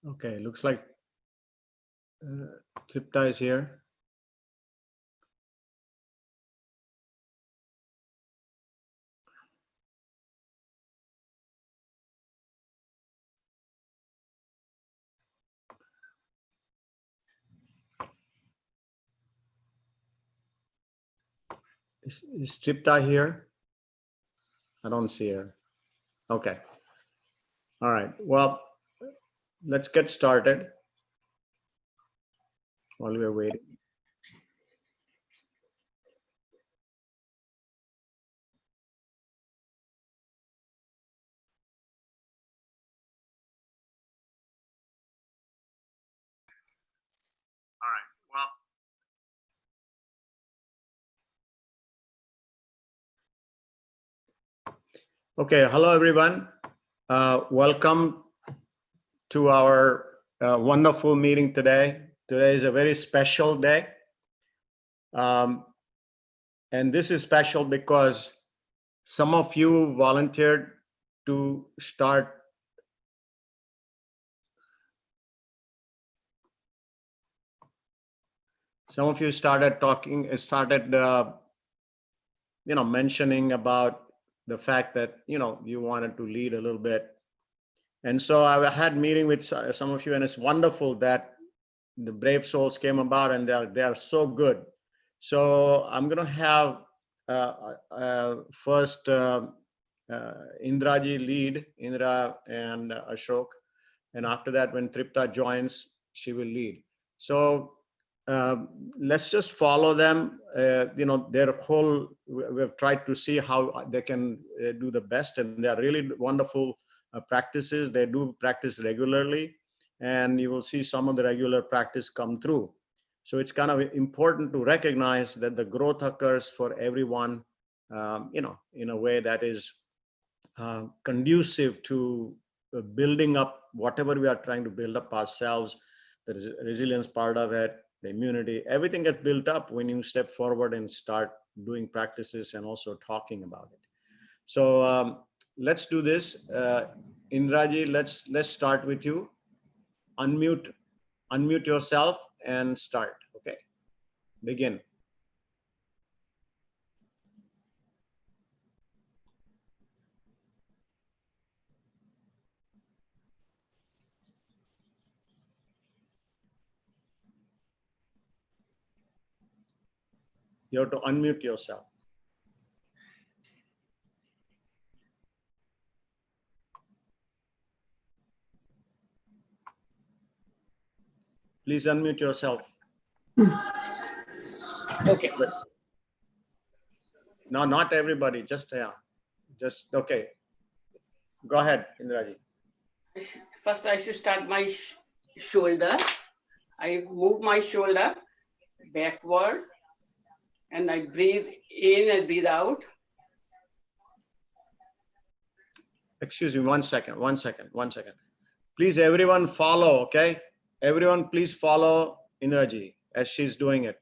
Okay, looks like Tripta is here. Is Tripta here? I don't see her. Okay. All right. Well, let's get started while we're waiting. All right. Well. Okay. Hello, everyone. Welcome to our wonderful meeting today. Today is a very special day. And this is special because some of you volunteered to start. Some of you started mentioning about the fact that, you wanted to lead a little bit. And so I had meeting with some of you, and it's wonderful that the brave souls came about, and they are so good. So I'm going to have first Indraji lead, Indra and Ashok. And after that, when Tripta joins, she will lead. So let's just follow them. Their whole, we've tried to see how they can do the best, and they are really wonderful practices. They do practice regularly, and you will see some of the regular practice come through. So it's kind of important to recognize that the growth occurs for everyone, in a way that is conducive to building up whatever we are trying to build up ourselves, the resilience part of it, the immunity, everything gets built up when you step forward and start doing practices and also talking about it. So let's do this. Indraji, let's start with you. Unmute yourself and start. Okay, begin. You have to unmute yourself. Please unmute yourself. Okay. No, not everybody. Just okay. Go ahead, Indraji. First, I should start my shoulder. I move my shoulder backward, and I breathe in and breathe out. Excuse me, 1 second. Please, everyone follow, okay? Everyone, please follow Indraji as she's doing it.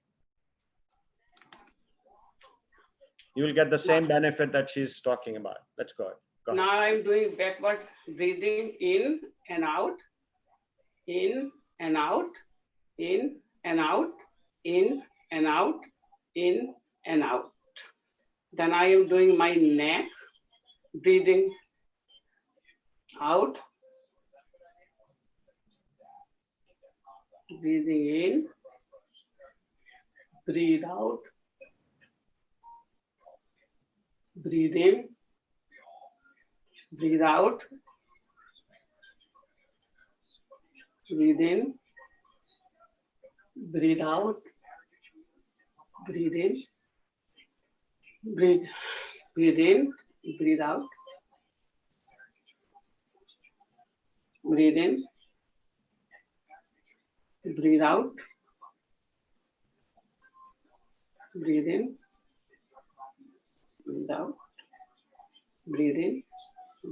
You will get the same benefit that she's talking about. Let's go. Go ahead. Now I'm doing backward breathing in and out, in and out, in and out, in and out, in and out. Then I am doing my neck, breathing out, breathing in, breathe out, breathe in, breathe out, breathe in, breathe out, breathe in, breathe in, breathe out, breathe in, breathe out, breathe in, breathe out, breathe in,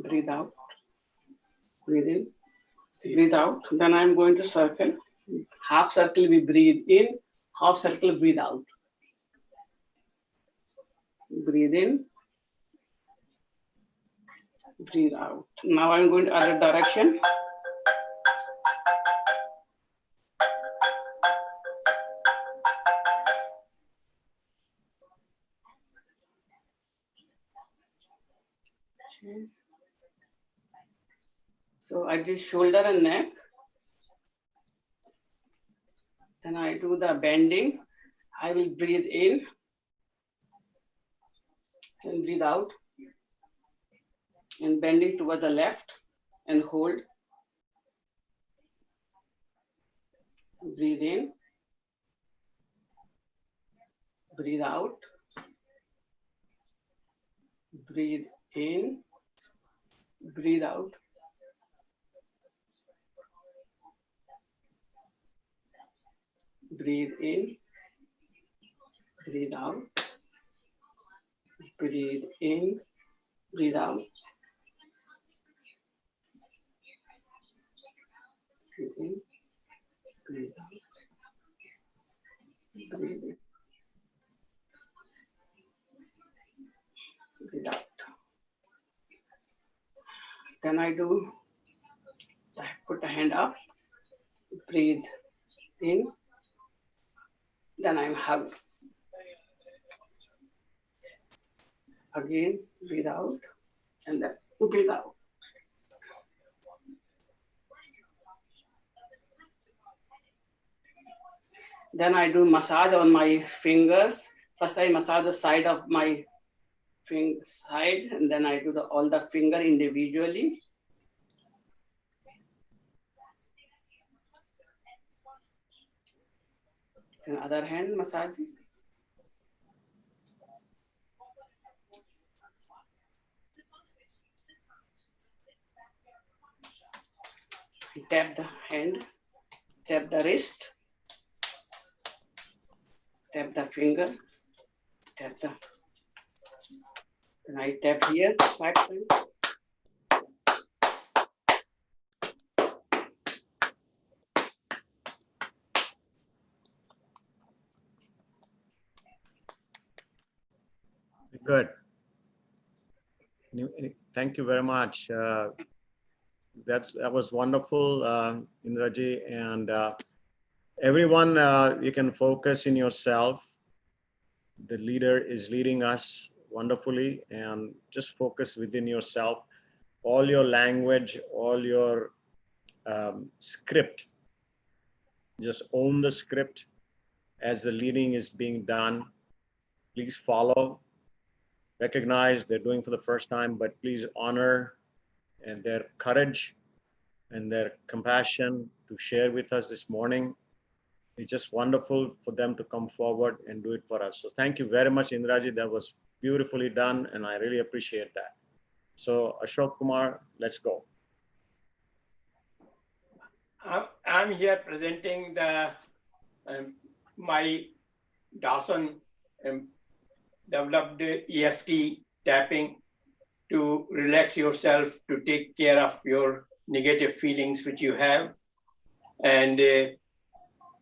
breathe out, breathe in, breathe out. Then I'm going to circle. Half circle we breathe in, half circle breathe out. Breathe in, breathe out. Now I'm going to other direction. Okay. So I do shoulder and neck. Then I do the bending. I will breathe in and breathe out. And bending toward the left and hold. Breathe in. Breathe out. Breathe in. Breathe out. Breathe in. Breathe out. Breathe in. Breathe out. Breathe in. Breathe out. Breathe in. Breathe out. Then I put the hand up, breathe in, then I'm hug. Again, breathe out, and then breathe out. Then I do massage on my fingers. First I massage the side of my side, and then I do all the finger individually. Then other hand massage. Tap the hand, tap the wrist, tap the finger, tap the. Then I tap here, 5 times. Good. Thank you very much. That was wonderful, Indraji. And everyone, you can focus in yourself. The leader is leading us wonderfully, and just focus within yourself. All your language, all your script, just own the script as the leading is being done. Please follow, recognize they're doing for the first time, but please honor and their courage and their compassion to share with us this morning. It's just wonderful for them to come forward and do it for us. So thank you very much, Indraji. That was beautifully done, and I really appreciate that. So Ashok Kumar, let's go. I'm here presenting the my Dawson developed EFT tapping to relax yourself, to take care of your negative feelings which you have. And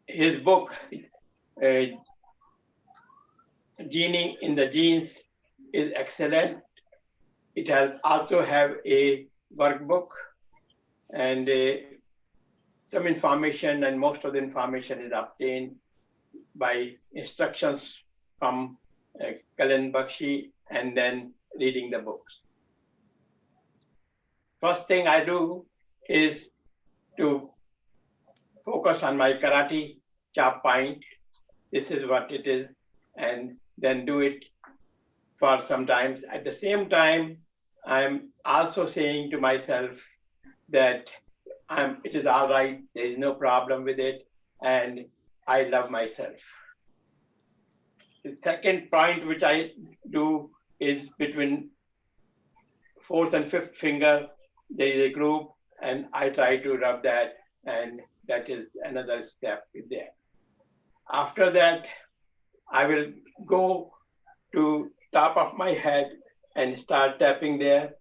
his book, Genie in the Genes, is excellent. It has also have a workbook and some information, and most of the information is obtained by instructions from Kalan Bakshi and then reading the books. First thing I do is to focus on my karate chop point. This is what it is, and then do it for some times. At the same time, I'm also saying to myself that it is all right, there is no problem with it, and I love myself. The second point which I do is between 4th and 5th finger, there is a groove, and I try to rub that, and that is another step there. After that, I will go to top of my head and start tapping there,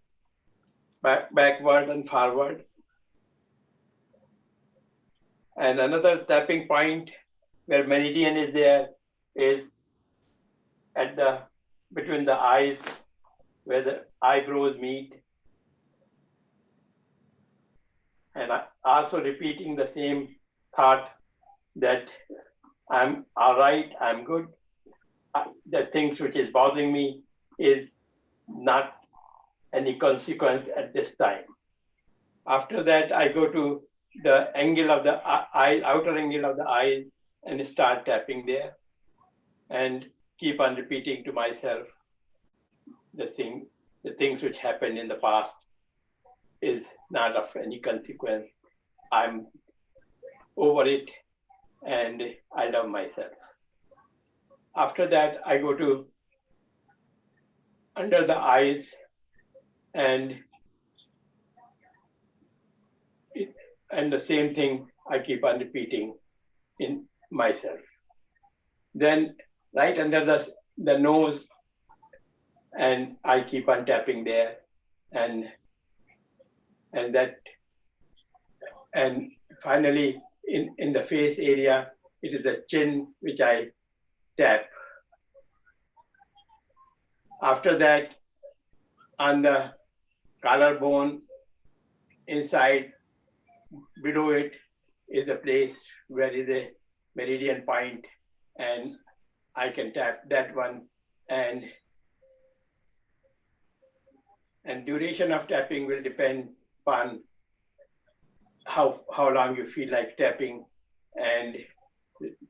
backward and forward. And another tapping point where meridian is there is at between the eyes, where the eyebrows meet. And I also repeating the same thought that I'm all right, I'm good. The things which is bothering me is not any consequence at this time. After that, I go to the angle of the eye, outer angle of the eye, and start tapping there, and keep on repeating to myself the things which happened in the past is not of any consequence. I'm over it, and I love myself. After that, I go to under the eyes, and the same thing I keep on repeating in myself. Then right under the nose, and I keep on tapping there, and finally in the face area, it is the chin which I tap. After that, on the collarbone inside, below it is the place where is a meridian point, and I can tap that one, and duration of tapping will depend upon how long you feel like tapping, and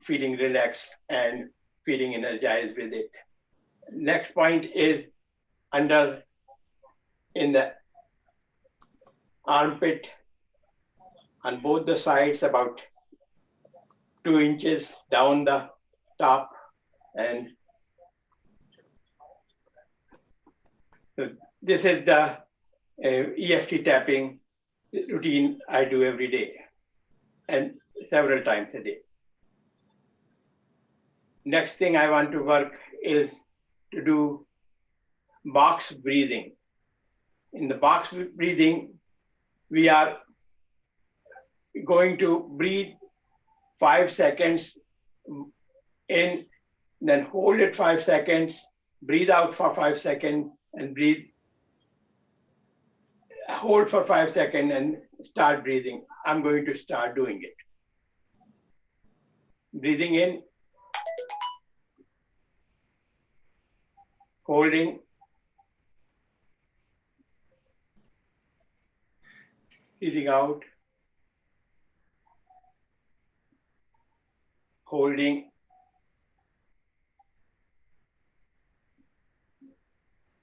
feeling relaxed and feeling energized with it. Next point is under in the armpit on both the sides, about 2 inches down the top, and this is the EFT tapping routine I do every day and several times a day. Next thing I want to work is to do box breathing. In the box breathing, we are going to breathe 5 seconds in, then hold it 5 seconds, breathe out for 5 seconds, and hold for 5 seconds and start breathing. I'm going to start doing it. Breathing in, holding, breathing out, holding,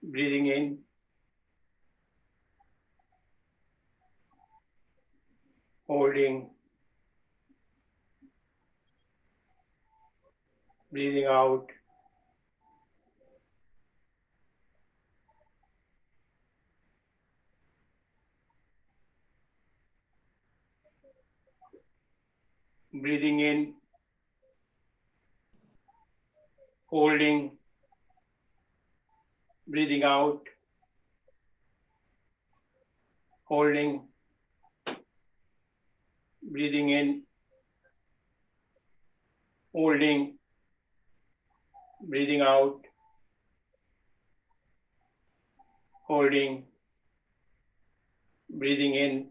breathing in, holding, breathing out, breathing in, holding, breathing out, holding, breathing in, holding, breathing out, holding, breathing in,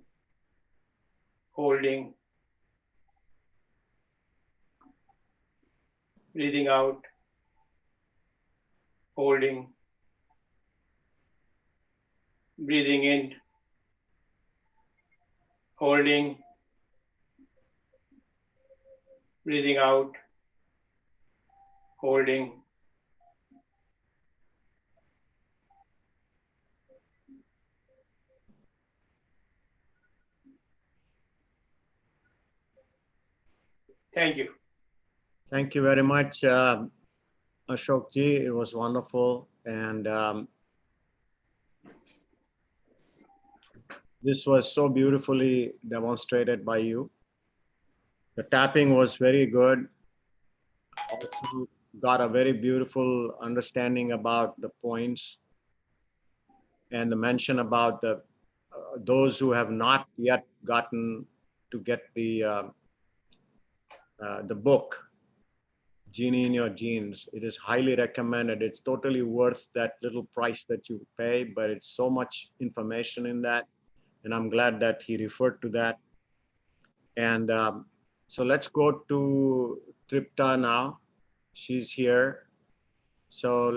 holding, breathing out, holding, breathing in, holding, breathing out, holding. Thank you. Thank you very much, Ashok ji. It was wonderful. And this was so beautifully demonstrated by you. The tapping was very good. Also got a very beautiful understanding about the points and the mention about the those who have not yet gotten to get the book, Genie in Your Genes. It is highly recommended. It's totally worth that little price that you pay, but it's so much information in that. And I'm glad that he referred to that. And so let's go to Tripta now. She's here. So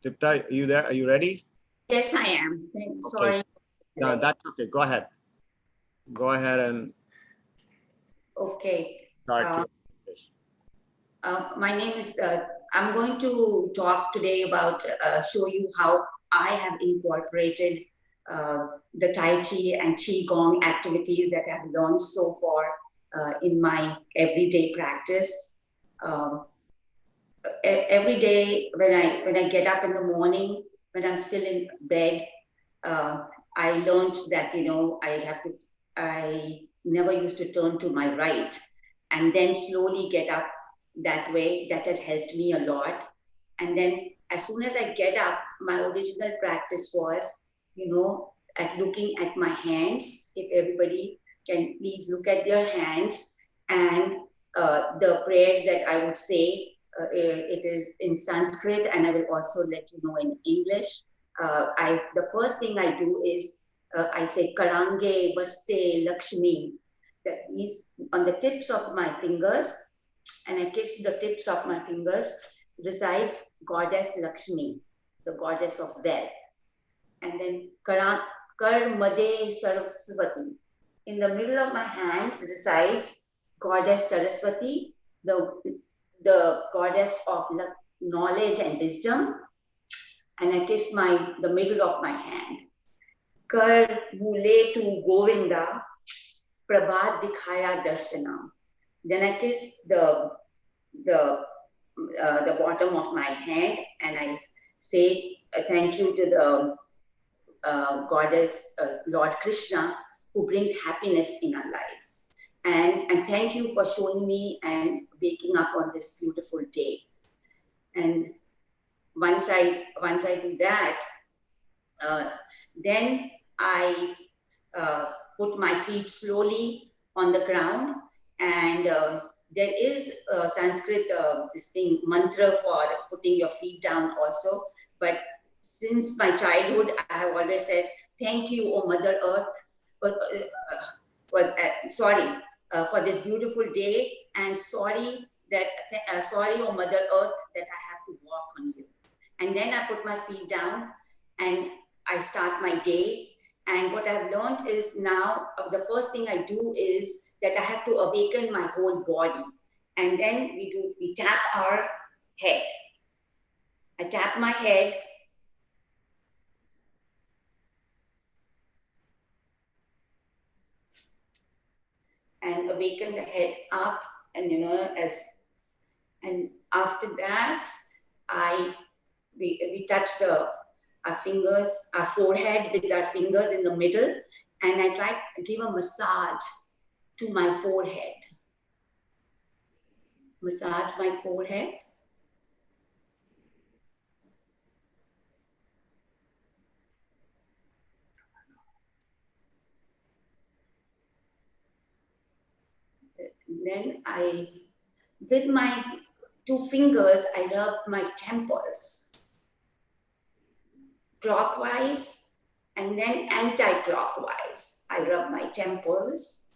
Tripta, are you there? Are you ready? Yes, I am. Sorry. No, that's okay. Go ahead. Go ahead and Okay. start. My name is, I'm going to talk today about, show you how I have incorporated the Tai Chi and Qigong activities that I've learned so far in my everyday practice. Every day when I get up in the morning, when I'm still in bed, I learned that, you know, I never used to turn to my right and then slowly get up that way. That has helped me a lot. And then as soon as I get up, my original practice was, you know, at looking at my hands. If everybody can please look at their hands, and the prayers that I would say, it is in Sanskrit, and I will also let you know in English. The first thing I do is I say Karange Vaste Lakshmi. That means on the tips of my fingers, and I kiss the tips of my fingers, resides Goddess Lakshmi, the goddess of wealth. And then Kar Made Saraswati. In the middle of my hands resides Goddess Saraswati, the goddess of knowledge and wisdom. And I kiss the middle of my hand. Kar Mule tu Govinda, Prabhat Dikhaya Darshanam. Then I kiss the bottom of my hand, and I say thank you to the goddess Lord Krishna, who brings happiness in our lives. And thank you for showing me and waking up on this beautiful day. And once I do that, then I put my feet slowly on the ground, and there is Sanskrit this thing mantra for putting your feet down also. But since my childhood, I have always said thank you, O Mother Earth, for this beautiful day, and sorry, O Mother Earth, that I have to walk on you. And then I put my feet down and I start my day. And what I've learned is now, the first thing I do is that I have to awaken my whole body. And then we tap our head. I tap my head. And awaken the head up, and and after that, we touch our fingers, our forehead with our fingers in the middle, and I try to give a massage to my forehead. Massage my forehead. Then with my 2 fingers, I rub my temples, clockwise and then anti-clockwise. I rub my temples.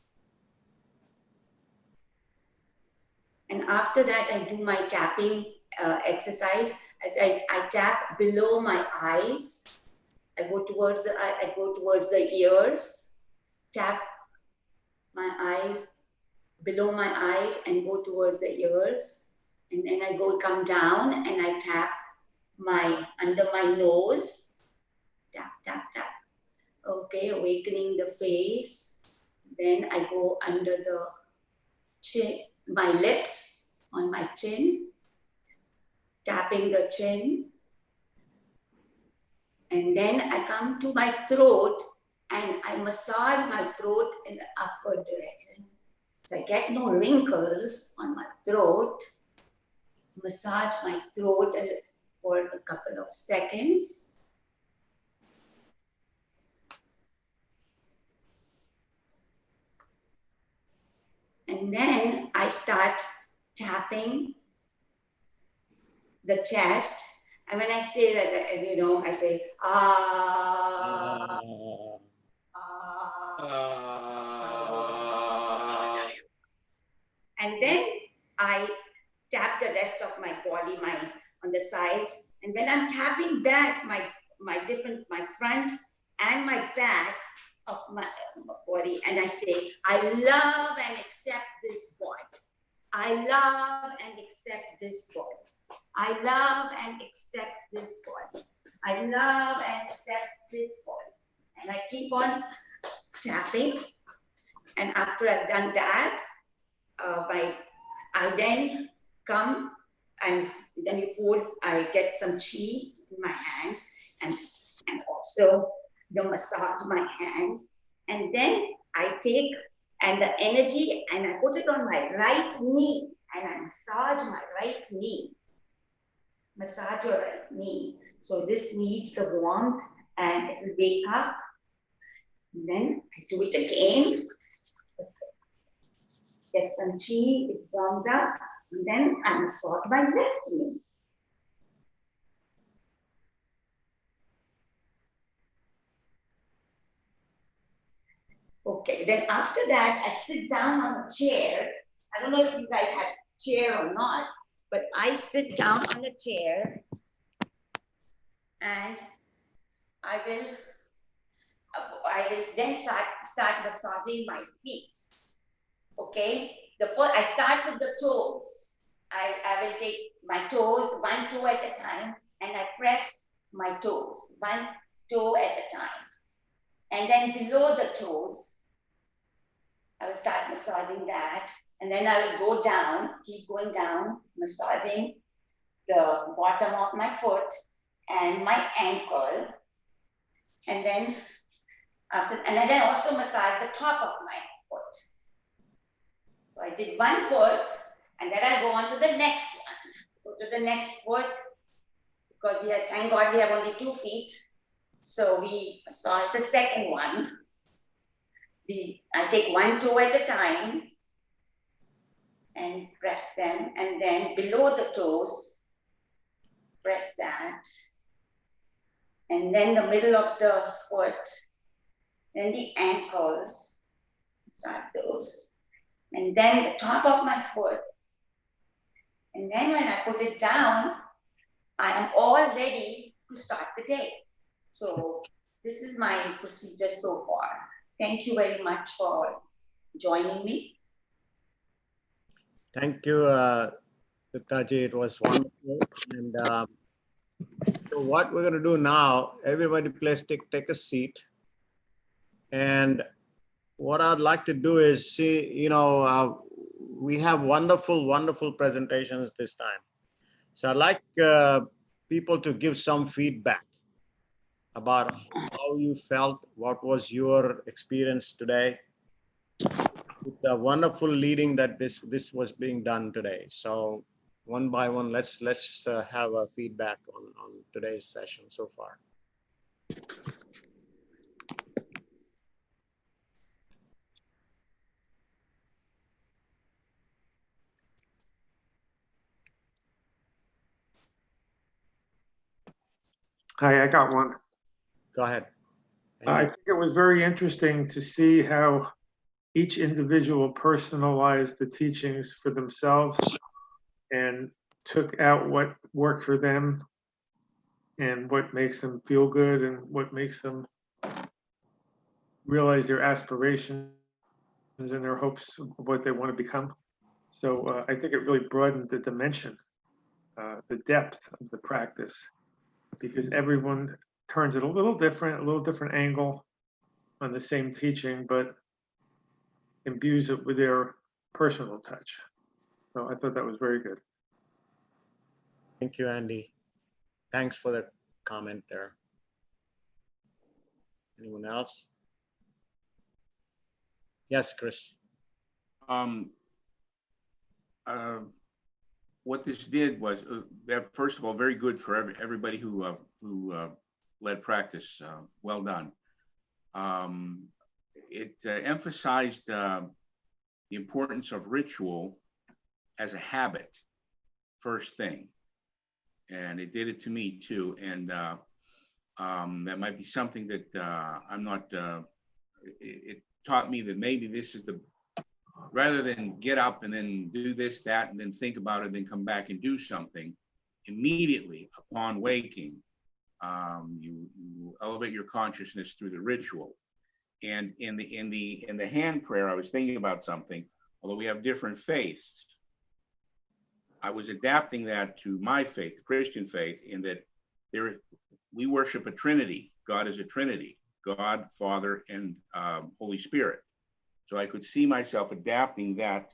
And after that, I do my tapping exercise. As I tap below my eyes. I go towards the ears, tap my eyes, below my eyes, and go towards the ears. And then I come down and I tap under my nose. Tap, tap, tap. Okay, awakening the face. Then I go under the chin, my lips, on my chin, tapping the chin. And then I come to my throat and I massage my throat in the upward direction. So I get no wrinkles on my throat. Massage my throat for a couple of seconds. And then I start tapping the chest. And when I say that, I say, ah, ah. And then I tap the rest of my body, on the sides. And when I'm tapping that, my front and my back of my body, and I say, I love and accept this body. I love and accept this body. I love and accept this body. I love and accept this body. And I keep on tapping. And after I've done that, I then come and then you fold, I get some chi in my hands and also massage my hands. And then I take and the energy and I put it on my right knee and I massage my right knee. Massage your right knee. So this needs the warmth and it will wake up. And then I do it again. Get some chi, it warms up. And then I massage my left knee. Okay, then after that, I sit down on a chair. I don't know if you guys have a chair or not, but I sit down on a chair and I will then start massaging my feet. Okay, I start with the toes. I will take my toes, one toe at a time, and I press my toes, one toe at a time. And then below the toes, I will start massaging that. And then I will go down, keep going down, massaging the bottom of my foot and my ankle. And then also massage the top of my foot. So I did one foot, and then I go on to the next one. Go to the next foot, because thank God we have only 2 feet. So we massage the second one. I take one toe at a time and press them, and then below the toes, press that. And then the middle of the foot, then the ankles, massage those. And then the top of my foot. And then when I put it down, I am all ready to start the day. So this is my procedure so far. Thank you very much for joining me. Thank you, Taji. It was wonderful. And so what we're going to do now, everybody please take a seat. And what I'd like to do is see, we have wonderful, wonderful presentations this time. So I'd like people to give some feedback about how you felt, what was your experience today with the wonderful leading that this was being done today. So one by one, let's have a feedback on today's session so far. Hi, I got one. Go ahead. I think it was very interesting to see how each individual personalized the teachings for themselves and took out what worked for them and what makes them feel good and what makes them realize their aspirations and their hopes of what they want to become. So I think it really broadened the dimension, the depth of the practice, because everyone turns it a little different angle on the same teaching, but imbues it with their personal touch. So I thought that was very good. Thank you, Andy. Thanks for the comment there. Anyone else? Yes, Chris. What this did was, first of all, very good for everybody who led practice. Well done. It emphasized the importance of ritual as a habit, first thing, and it did it to me too. And that might be something that I'm not. It taught me that maybe this is rather than get up and then do this, that, and then think about it, then come back and do something immediately upon waking. You elevate your consciousness through the ritual. And in the hand prayer, I was thinking about something. Although we have different faiths, I was adapting that to my faith, the Christian faith, in that we worship a Trinity. God is a Trinity: God, Father, and Holy Spirit. So I could see myself adapting that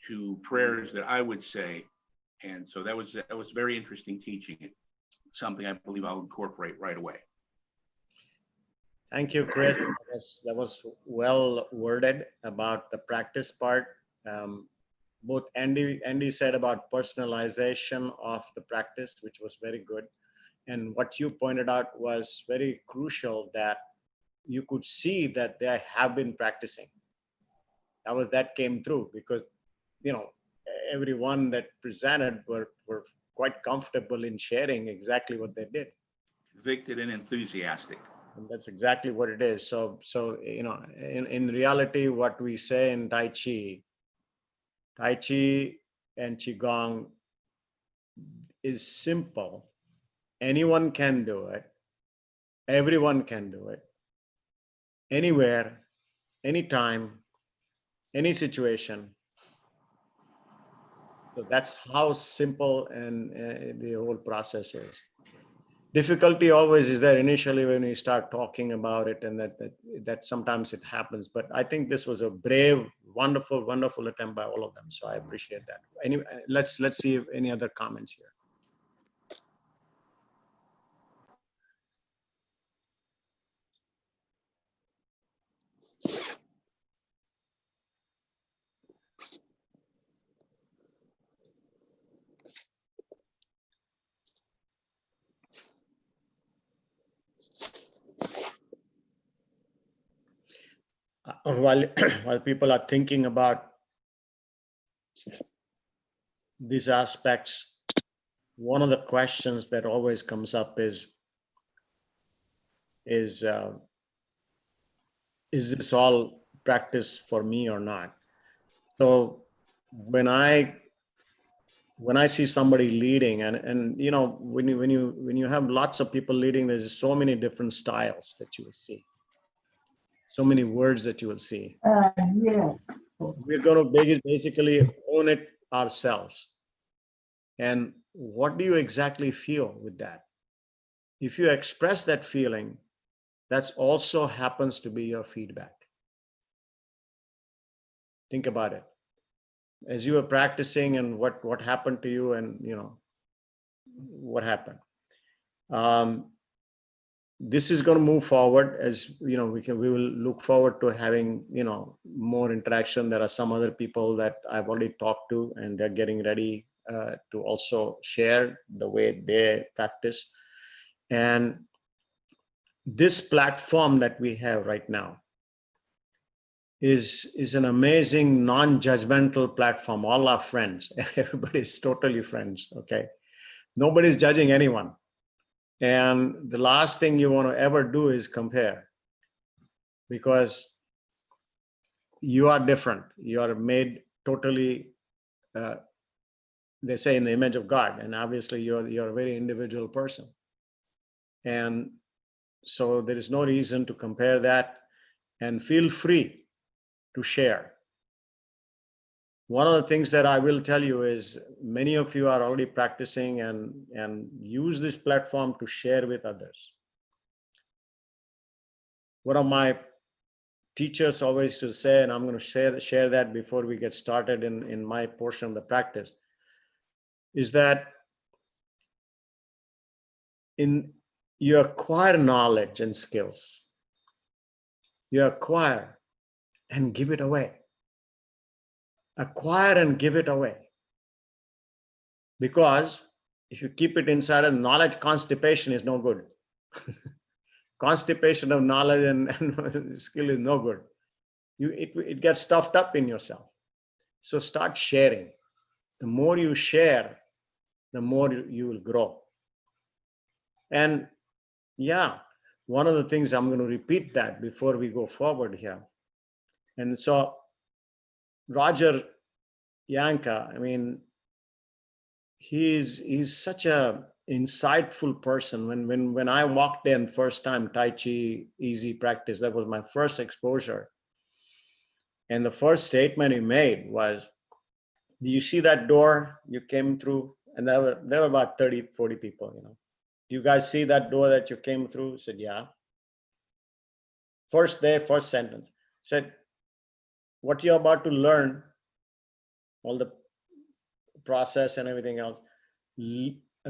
to prayers that I would say, and so that was very interesting teaching. Something I believe I'll incorporate right away. Thank you, Chris. That was well worded about the practice part. Both Andy said about personalization of the practice, which was very good. And what you pointed out was very crucial, that you could see that they have been practicing. That came through, because, everyone that presented were quite comfortable in sharing exactly what they did. Convicted and enthusiastic. And that's exactly what it is. So in reality, what we say in Tai Chi and Qigong is simple. Anyone can do it. Everyone can do it. Anywhere, anytime, any situation. So that's how simple and the whole process is. Difficulty always is there initially when we start talking about it, and that sometimes it happens. But I think this was a brave, wonderful attempt by all of them. So I appreciate that. Anyway, let's see if any other comments here. While people are thinking about these aspects, one of the questions that always comes up is this all practice for me or not? So when I see somebody leading, and when you have lots of people leading, there's so many different styles that you will see, so many words that you will see. Yes. We're going to basically own it ourselves. And what do you exactly feel with that? If you express that feeling, that also happens to be your feedback. Think about it. As you were practicing, and what happened to you, and what happened. This is going to move forward, as we will look forward to having more interaction. There are some other people that I've already talked to, and they're getting ready to also share the way they practice. And this platform that we have right now is an amazing non-judgmental platform. All our friends, everybody's totally friends. Okay, nobody's judging anyone. And the last thing you want to ever do is compare, because you are different. You are made totally, they say, in the image of God. And obviously you're a very individual person. And so there is no reason to compare that, and feel free to share. One of the things that I will tell you is, many of you are already practicing, and use this platform to share with others. One of my teachers always used to say, and I'm going to share that before we get started in my portion of the practice, is that you acquire knowledge and skills. You acquire and give it away. Acquire and give it away. Because if you keep it inside, of knowledge constipation is no good. Constipation of knowledge and skill is no good. It gets stuffed up in yourself. So start sharing. The more you share, the more you will grow. And yeah, one of the things, I'm going to repeat that before we go forward here. And so Roger Yanka, I mean, he's such a insightful person. When I walked in first time, Tai Chi easy practice, that was my first exposure. And the first statement he made was, do you see that door you came through? And there were about 30, 40 people, you know. Do you guys see that door that you came through? I said, yeah. First day, first sentence. Said, what you're about to learn, all the process and everything else,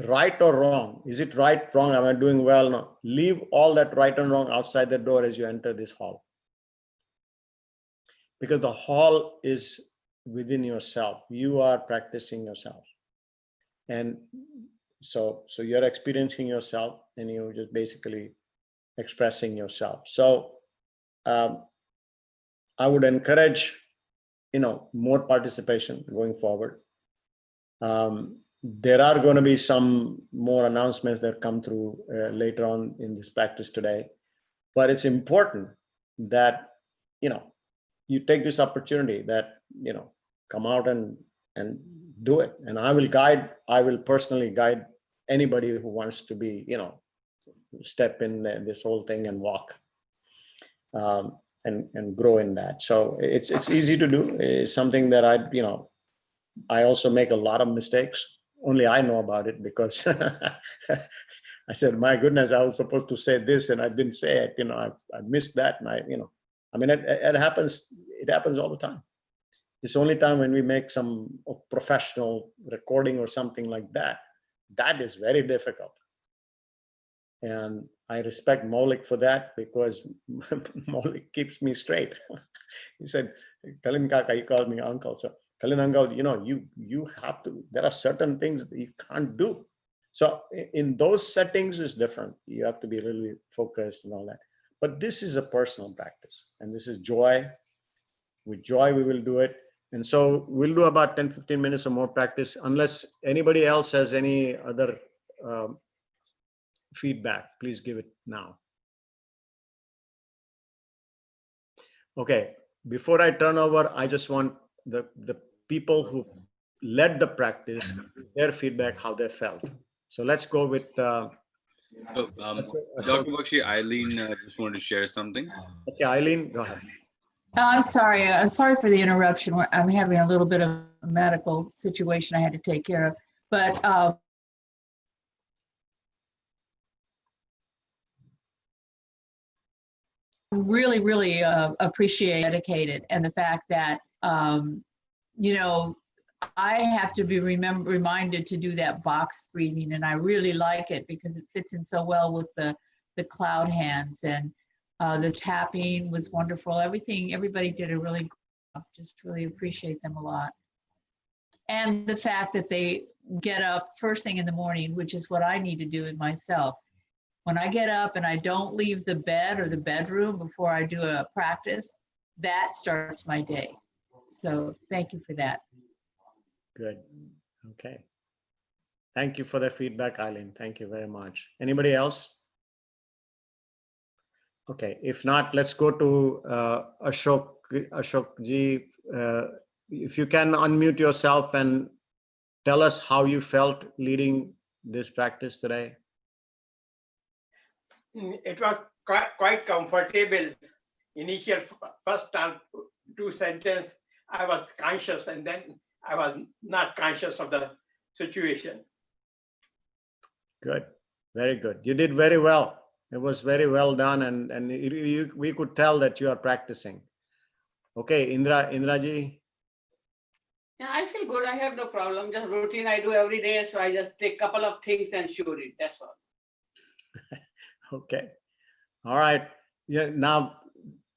right or wrong? Is it right, wrong? Am I doing well? No. Leave all that right and wrong outside the door as you enter this hall. Because the hall is within yourself. You are practicing yourself. And so you're experiencing yourself and you're just basically expressing yourself. So I would encourage, you know, more participation going forward. There are going to be some more announcements that come through later on in this practice today, but it's important that, you know, you take this opportunity that, you know, come out and do it. And I will personally guide anybody who wants to be, you know, step in this whole thing and walk and grow in that. So it's easy to do. It's something that I also make a lot of mistakes. Only I know about it because I said, my goodness, I was supposed to say this and I didn't say it. You know, I missed that. And it happens. It happens all the time. It's only time when we make some professional recording or something like that. That is very difficult. And I respect Maulik for that because Maulik keeps me straight. He said, Kalin Kaka, he called me uncle. So Kalin uncle, you know, you have to, there are certain things that you can't do. So in those settings is different. You have to be really focused and all that. But this is a personal practice and this is joy. With joy, we will do it. And so we'll do about 10, 15 minutes or more practice unless anybody else has any other feedback, please give it now. Okay, before I turn over, I just want the people who led the practice, their feedback, how they felt. So let's go with Dr. Bakshi, Eileen just wanted to share something. Okay, Eileen, go ahead. I'm sorry. I'm sorry for the interruption. I'm having a little bit of a medical situation I had to take care of, but really appreciate dedicated and the fact that you know, I have to be reminded to do that box breathing, and I really like it because it fits in so well with the cloud hands, and the tapping was wonderful. Everybody did a really good job. Just really appreciate them a lot. And the fact that they get up first thing in the morning, which is what I need to do with myself. When I get up and I don't leave the bed or the bedroom before I do a practice, that starts my day. So thank you for that. Good. Okay. Thank you for the feedback, Eileen. Thank you very much. Anybody else? Okay, if not, let's go to Ashok ji. If you can unmute yourself and tell us how you felt leading this practice today. It was quite comfortable. Initial first two sentences, I was conscious, and then I was not conscious of the situation. Good, very good. You did very well. It was very well done, and we could tell that you are practicing. Okay, Indra ji. Yeah, I feel good. I have no problem. Just routine I do every day. So I just take a couple of things and shoot it. That's all. Okay. All right. Yeah. Now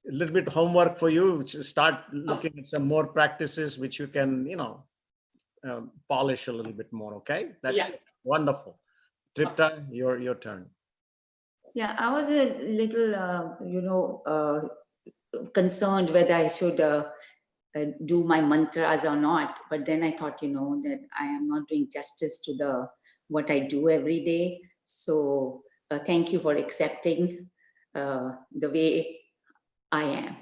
a little bit homework for you. Start looking at some more practices which you can, polish a little bit more. Okay. That's wonderful. Tripta, your turn. Yeah, I was a little, concerned whether I should do my mantras or not. But then I thought, that I am not doing justice to what I do every day. So thank you for accepting the way I am.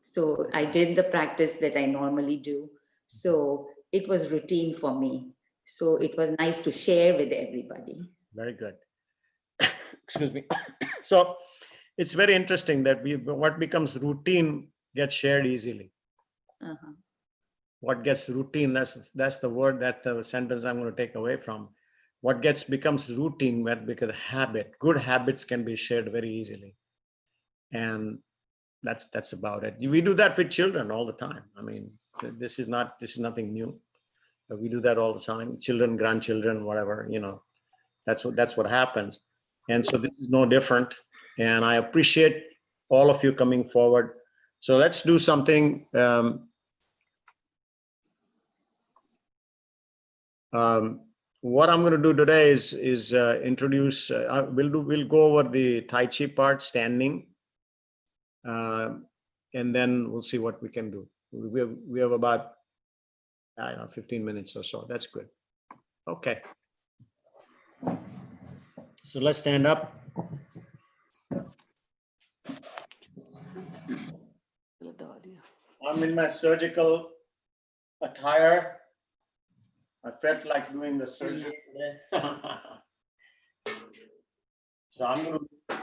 So I did the practice that I normally do. So it was routine for me. So it was nice to share with everybody. Very good. Excuse me. So it's very interesting that what becomes routine gets shared easily. Uh-huh. What gets routine, that's the word, that's the sentence I'm going to take away from. What becomes routine, because habit, good habits can be shared very easily. And that's about it. We do that with children all the time. I mean, this is nothing new. But we do that all the time. Children, grandchildren, whatever, that's what happens. And so this is no different. And I appreciate all of you coming forward. So let's do something. What I'm going to do today is introduce. We'll go over the Tai Chi part, standing, and then we'll see what we can do. We have about 15 minutes or so. That's good. Okay. So let's stand up. I'm in my surgical attire. I felt like doing the surgery today. So I'm going to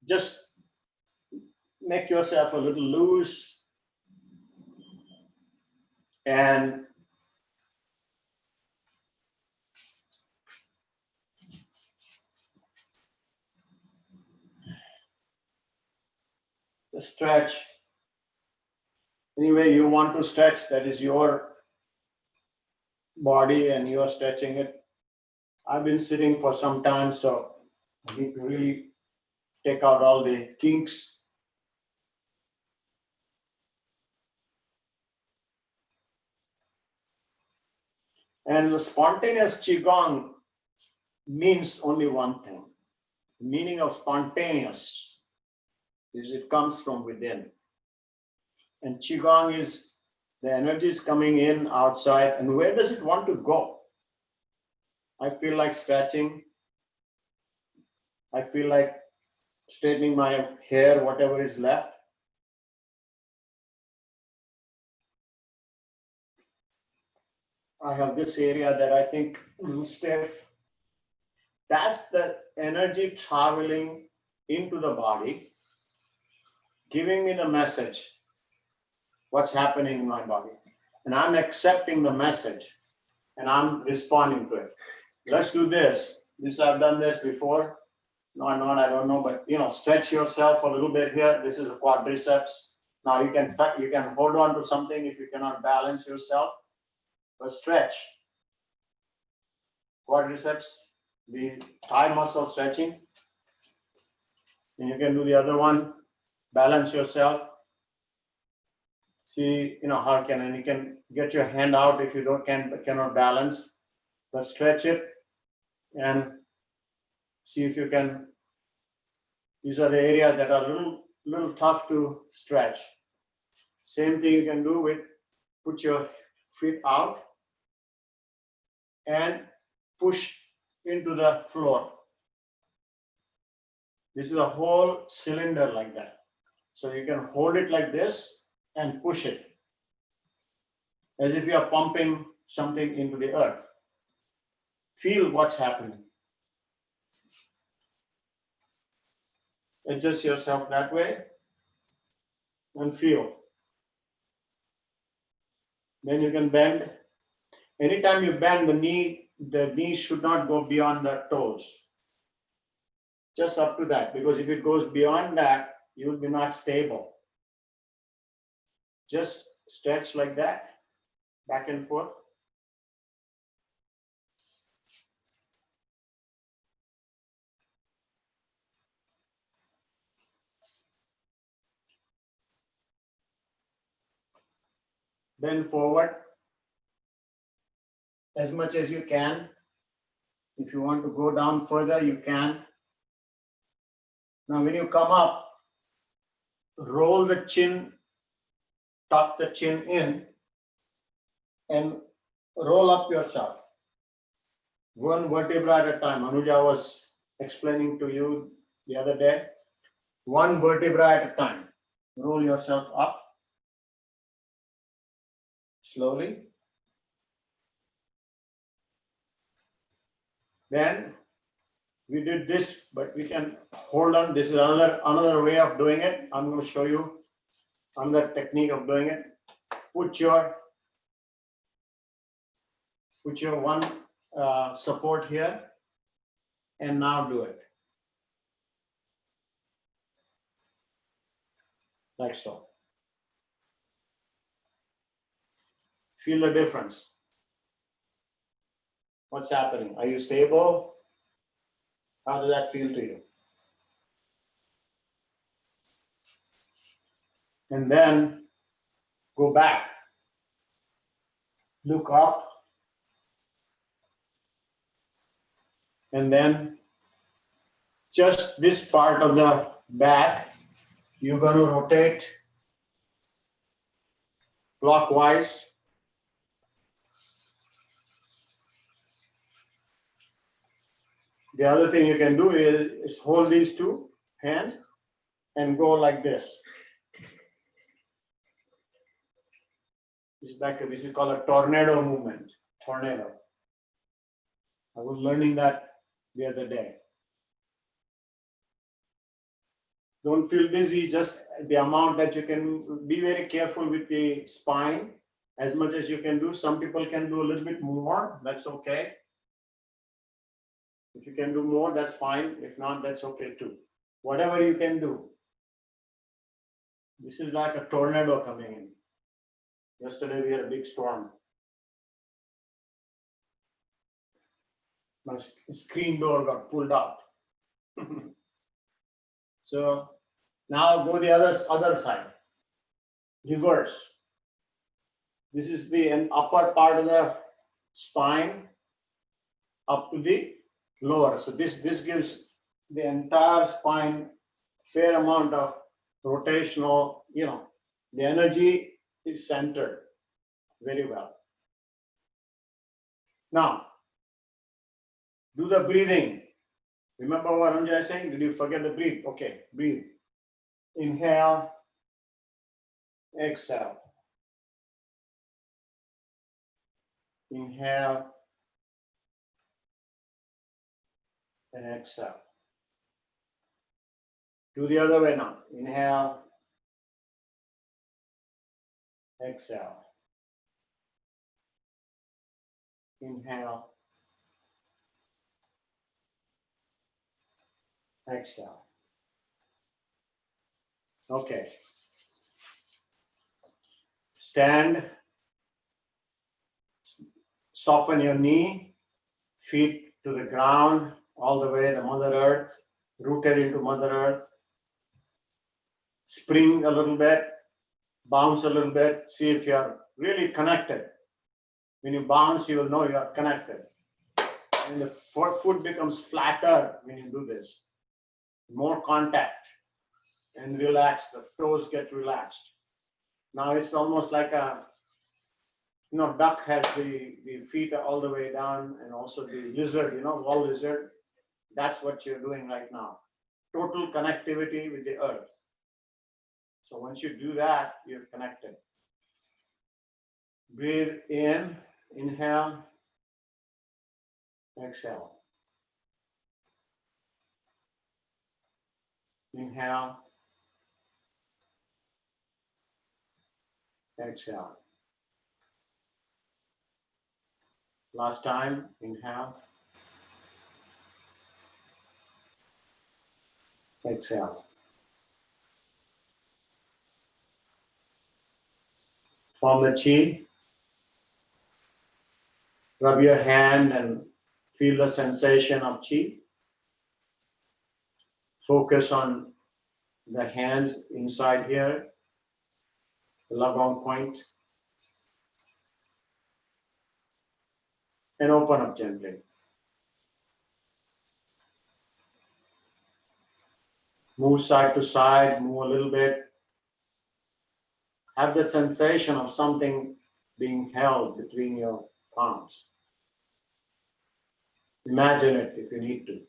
just make yourself a little loose and stretch any way you want to stretch. That is your body and you're stretching it. I've been sitting for some time, so I need to really take out all the kinks. And the spontaneous Qigong means only one thing. The meaning of spontaneous is it comes from within. And Qigong is the energy is coming in outside. And where does it want to go? I feel like stretching. I feel like straightening my hair, whatever is left. I have this area that I think a little stiff. That's the energy traveling into the body, giving me the message, what's happening in my body. And I'm accepting the message and I'm responding to it. Let's do this. I've done this before. No, I'm not, I don't know, but stretch yourself a little bit here. This is a quadriceps. Now you can hold on to something if you cannot balance yourself, but stretch. Quadriceps, the thigh muscle stretching. And you can do the other one, balance yourself. See, how and you can get your hand out if you cannot balance, but stretch it and see if you can. These are the areas that are a little tough to stretch. Same thing you can do with, put your feet out and push into the floor. This is a whole cylinder like that. So you can hold it like this and push it as if you are pumping something into the earth. Feel what's happening. Adjust yourself that way and feel. Then you can bend. Anytime you bend the knee should not go beyond the toes. Just up to that, because if it goes beyond that, you will be not stable. Just stretch like that, back and forth. Bend forward as much as you can. If you want to go down further, you can. Now, when you come up, roll the chin, tuck the chin in, and roll up yourself. One vertebra at a time. Anuja was explaining to you the other day. One vertebra at a time. Roll yourself up. Slowly. Then we did this, but we can hold on. This is another way of doing it. I'm going to show you another technique of doing it. Put your one support here, and now do it. Like so. Feel the difference. What's happening? Are you stable? How does that feel to you? And then go back. Look up. And then just this part of the back, you're going to rotate clockwise. The other thing you can do is hold these two hands and go like this. This is called a tornado movement. Tornado. I was learning that the other day. Don't feel dizzy, just the amount that you can. Be very careful with the spine as much as you can do. Some people can do a little bit more, that's okay. If you can do more, that's fine. If not, that's okay too. Whatever you can do. This is like a tornado coming in. Yesterday we had a big storm. My screen door got pulled out. So now go the other side. Reverse. This is the upper part of the spine up to the lower. So this gives the entire spine fair amount of rotational, the energy is centered very well. Now, do the breathing. Remember what Anjay is saying? Did you forget the breathe? Okay, breathe. Inhale, exhale. Inhale and exhale. Do the other way now. Inhale, exhale. Inhale, exhale. Okay. Stand. Soften your knee, feet to the ground, all the way to Mother Earth, rooted into Mother Earth. Spring a little bit, bounce a little bit, see if you're really connected. When you bounce, you will know you are connected. And the foot becomes flatter when you do this. More contact and relax, the toes get relaxed. Now it's almost like a, duck has the feet all the way down, and also the lizard, wall lizard. That's what you're doing right now. Total connectivity with the earth. So once you do that, you're connected. Breathe in, inhale, exhale. Inhale, exhale. Last time, inhale, exhale. Form the chi. Rub your hand and feel the sensation of chi. Focus on the hands inside here, the lagong point. And open up gently. Move side to side, move a little bit. Have the sensation of something being held between your palms. Imagine it if you need to.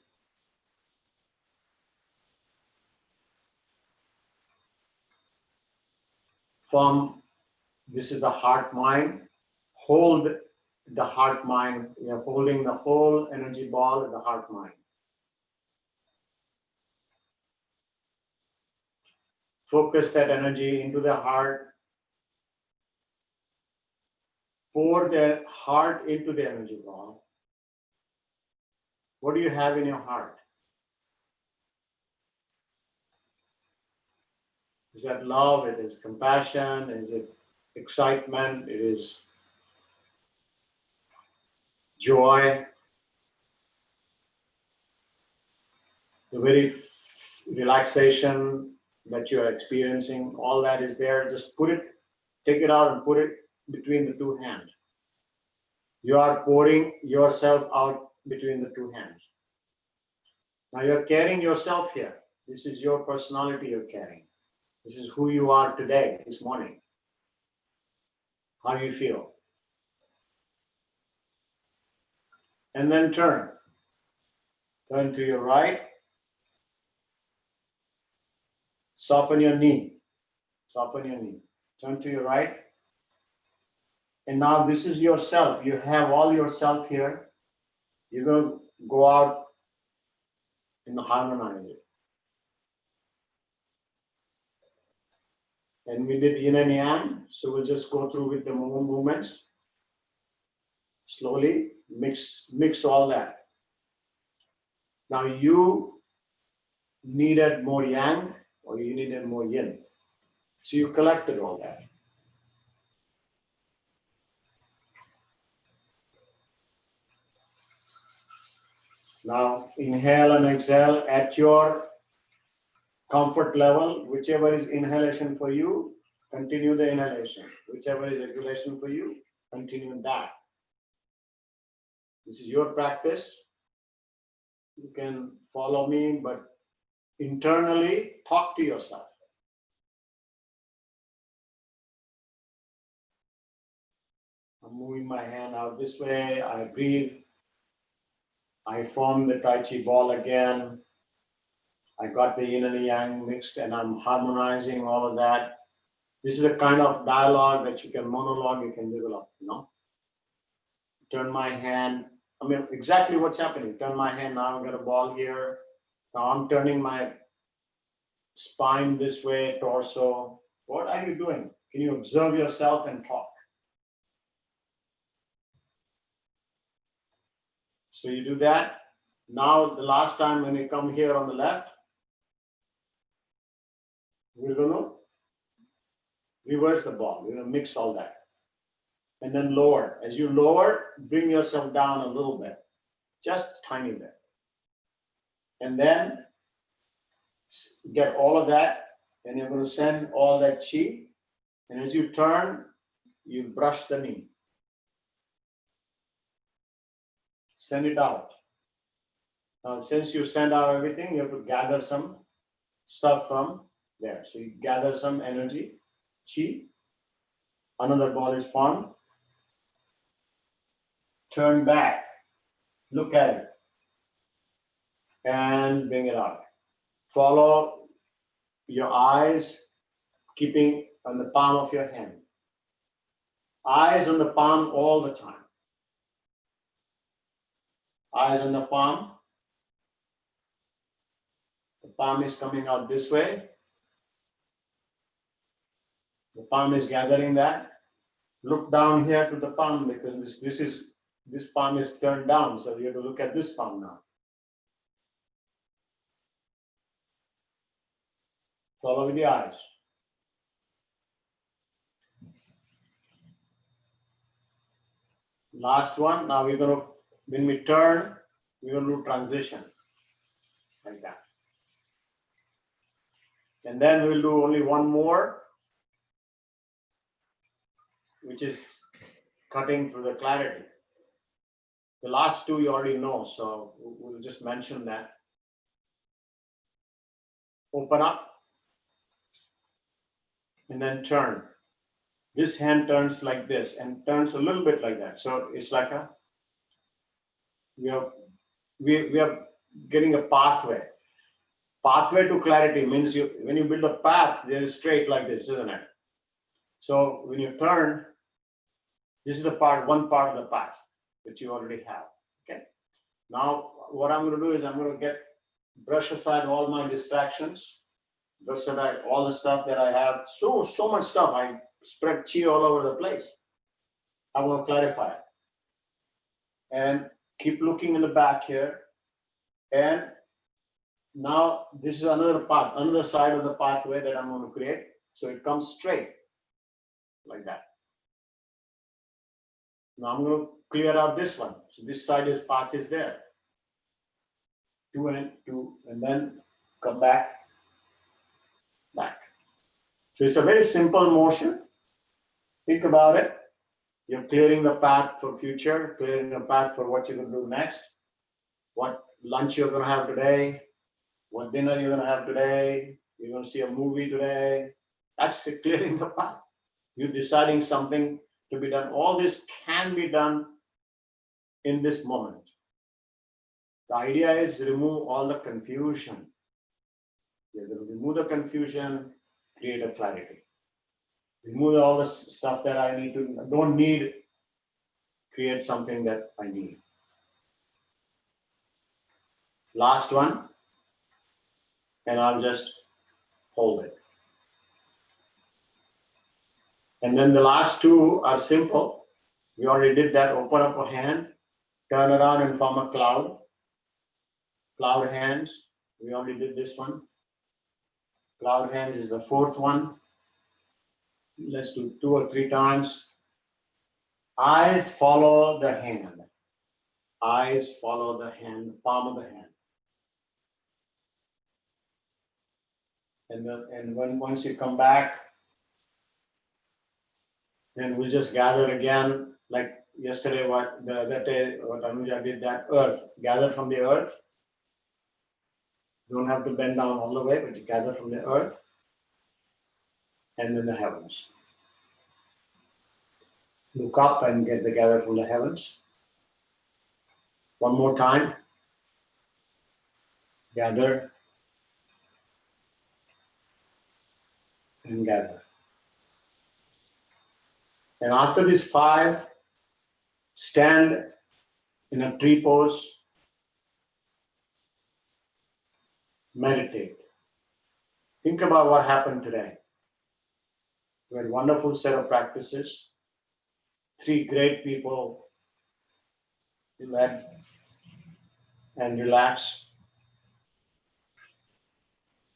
This is the heart mind. Hold the heart mind. You're holding the whole energy ball in the heart mind. Focus that energy into the heart. Pour the heart into the energy ball. What do you have in your heart? Is that love? It is compassion? Is it excitement? It is joy? The very relaxation that you are experiencing, all that is there. Just put it, take it out and put it between the two hands. You are pouring yourself out between the two hands. Now you're carrying yourself here. This is your personality you're carrying. This is who you are today, this morning. How do you feel? And then turn. Turn to your right. Soften your knee. Soften your knee. Turn to your right. And now this is yourself. You have all yourself here. You're going to go out and harmonize it. And we did yin and yang, so we'll just go through with the movements. Slowly mix all that. Now you needed more yang or you needed more yin. So you collected all that. Now inhale and exhale at your comfort level. Whichever is inhalation for you, continue the inhalation. Whichever is exhalation for you, continue that. This is your practice. You can follow me, but internally talk to yourself. I'm moving my hand out this way. I breathe. I form the Tai Chi ball again. I got the yin and yang mixed and I'm harmonizing all of that. This is a kind of dialogue that you can monologue, you can develop, you know. Turn my hand. I mean, exactly what's happening. Turn my hand, now I've got a ball here. Now I'm turning my spine this way, torso. What are you doing? Can you observe yourself and talk? So you do that. Now, the last time when you come here on the left, we're going to reverse the ball. We're going to mix all that. And then lower. As you lower, bring yourself down a little bit, just a tiny bit. And then get all of that, and you're going to send all that chi. And as you turn, you brush the knee. Send it out. Now, since you send out everything, you have to gather some stuff from there. So you gather some energy, chi. Another ball is formed. Turn back. Look at it. And bring it out. Follow your eyes, keeping on the palm of your hand. Eyes on the palm all the time. Eyes on the palm. The palm is coming out this way. The palm is gathering that. Look down here to the palm because this palm is turned down. So you have to look at this palm now. Follow with the eyes. Last one. Now we're going to, when we turn, we're going to do transition like that. And then we'll do only one more, which is cutting through the clarity. The last two you already know, so we'll just mention that. Open up and then turn. This hand turns like this and turns a little bit like that. So it's like a, we are getting a pathway. Pathway to clarity means when you build a path, there is straight like this, isn't it? So when you turn, This is the part, one part of the path that you already have. Okay. Now, what I'm going to do is I'm going to brush aside all my distractions, brush aside all the stuff that I have. So much stuff. I spread chi all over the place. I want to clarify it. And keep looking in the back here. And now this is another part, another side of the pathway that I'm going to create. So it comes straight like that. Now I'm going to clear out this one. So this side is path is there. 2 and 2, and then come back. So it's a very simple motion. Think about it. You're clearing the path for future, clearing the path for what you're going to do next, what lunch you're going to have today, what dinner you're going to have today, you're going to see a movie today. That's the clearing the path. You're deciding something to be done. All this can be done in this moment. The idea is remove all the confusion. You're going to remove the confusion, create a clarity. Remove all the stuff that I don't need, create something that I need. Last one, and I'll just hold it. And then the last two are simple. We already did that. Open up a hand, turn around and form a cloud. Cloud hands, we already did this one. Cloud hands is the fourth one. Let's do 2 or 3 times. Eyes follow the hand. Eyes follow the hand, the palm of the hand. And once you come back, then we'll just gather again, like yesterday, the other day, what Anuja did, that earth. Gather from the earth. You don't have to bend down all the way, but you gather from the earth and then the heavens. Look up and get the gather from the heavens. One more time. Gather and gather. And after these 5, stand in a tree pose. Meditate. Think about what happened today. We had a wonderful set of practices. 3 great people led and relax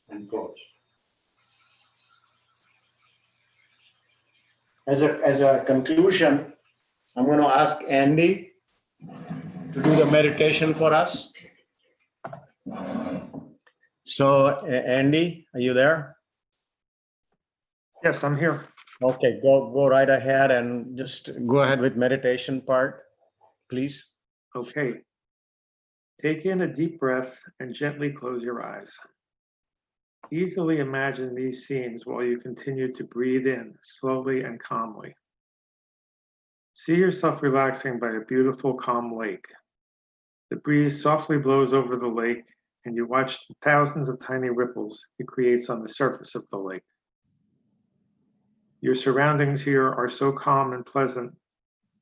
and close. As a conclusion, I'm going to ask Andy to do the meditation for us. So, Andy, are you there? Yes, I'm here. Okay, go right ahead and just go ahead with meditation part, please. Okay. Take in a deep breath and gently close your eyes. Easily imagine these scenes while you continue to breathe in slowly and calmly. See yourself relaxing by a beautiful, calm lake. The breeze softly blows over the lake, and you watch thousands of tiny ripples it creates on the surface of the lake. Your surroundings here are so calm and pleasant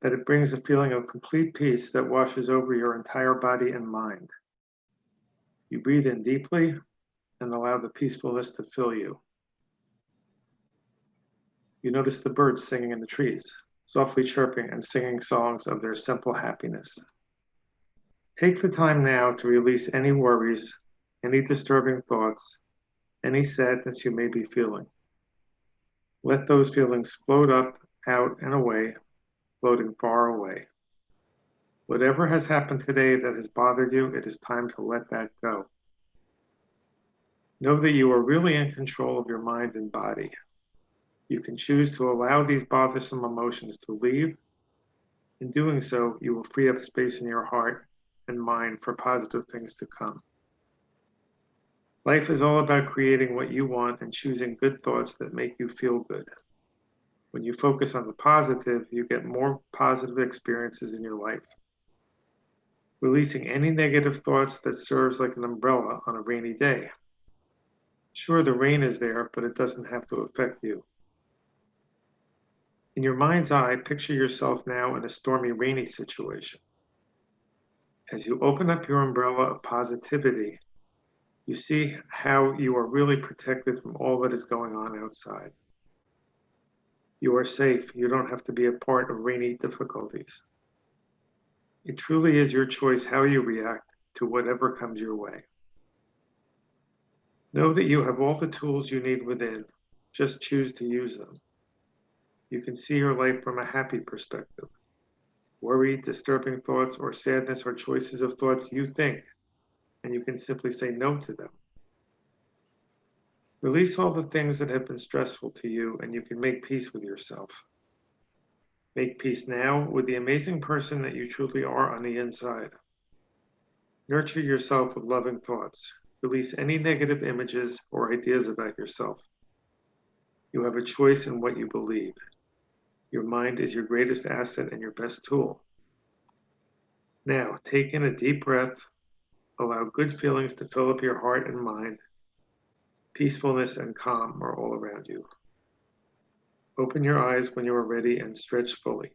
that it brings a feeling of complete peace that washes over your entire body and mind. You breathe in deeply and allow the peacefulness to fill you. You notice the birds singing in the trees, softly chirping and singing songs of their simple happiness. Take the time now to release any worries, any disturbing thoughts, any sadness you may be feeling. Let those feelings float up, out, and away, floating far away. Whatever has happened today that has bothered you, it is time to let that go. Know that you are really in control of your mind and body. You can choose to allow these bothersome emotions to leave. In doing so, you will free up space in your heart and mind for positive things to come. Life is all about creating what you want and choosing good thoughts that make you feel good. When you focus on the positive, you get more positive experiences in your life. Releasing any negative thoughts that serves like an umbrella on a rainy day. Sure, the rain is there, but it doesn't have to affect you. In your mind's eye, picture yourself now in a stormy, rainy situation. As you open up your umbrella of positivity, you see how you are really protected from all that is going on outside. You are safe. You don't have to be a part of rainy difficulties. It truly is your choice how you react to whatever comes your way. Know that you have all the tools you need within. Just choose to use them. You can see your life from a happy perspective. Worry, disturbing thoughts, or sadness are choices of thoughts you think, and you can simply say no to them. Release all the things that have been stressful to you, and you can make peace with yourself. Make peace now with the amazing person that you truly are on the inside. Nurture yourself with loving thoughts. Release any negative images or ideas about yourself. You have a choice in what you believe. Your mind is your greatest asset and your best tool. Now, take in a deep breath. Allow good feelings to fill up your heart and mind. Peacefulness and calm are all around you. Open your eyes when you are ready and stretch fully.